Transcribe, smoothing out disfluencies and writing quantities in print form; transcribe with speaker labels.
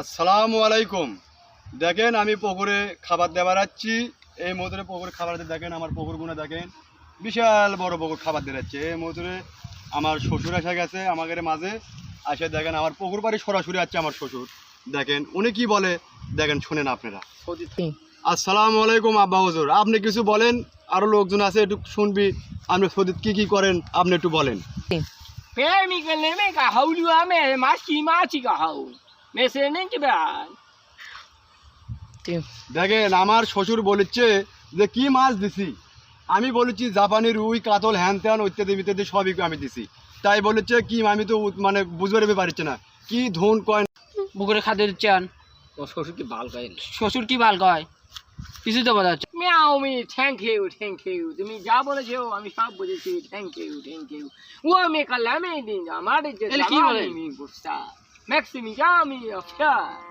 Speaker 1: আসসালামু আলাইকুম। দেখেন আমি পুকুরে খাবার দেওয়ার যাচ্ছি। এই মধুরে পুকুরে খাবার দিয়ে দেখেন আমার পুকুরগুলো দেখেন বিশাল বড় পুকুর খাবার দিয়ে যাচ্ছে। এই মধুরে আমার শ্বশুর এসে গেছে আমাদের মাঝে আসে দেখেন আমার পুকুর বাড়ি সরাসরি আসছে আমার শ্বশুর। দেখেন উনি কি বলে দেখেন শুনেন আপনারা। আসসালামু আলাইকুম আব্বা হুজুর, আপনি কিছু বলেন, আরো লোকজন আছে একটু শুনবি। আপনি সৌদিত কি করেন আপনি একটু বলেন। দেখেন আমার শ্বশুর বলেছে যে কি মাছ দিছি, আমি বলেছি জাপানি রুই কাতল হ্যান ত্যান ইত্যাদি ইত্যাদি সবই আমি দিছি। তাই বলেছে কি আমি তো মানে বুঝতে পারছি না কি ধন কয়
Speaker 2: পুকুরে খাদ্য দিচ্ছেন।
Speaker 3: ও শ্বশুর কি ভাল কয়?
Speaker 2: শ্বশুর কি ভাল কয় কিছু তো বোঝা যাচ্ছে।
Speaker 3: থ্যাংক ইউ তুমি যা বলেছো আমি সব বুঝেছি। থ্যাংক ইউ ও আমি কালামে দিন আমার যে
Speaker 2: কি বলে?
Speaker 3: আমি গুস্তা ম্যাক্সিমি আমি অফিয়ার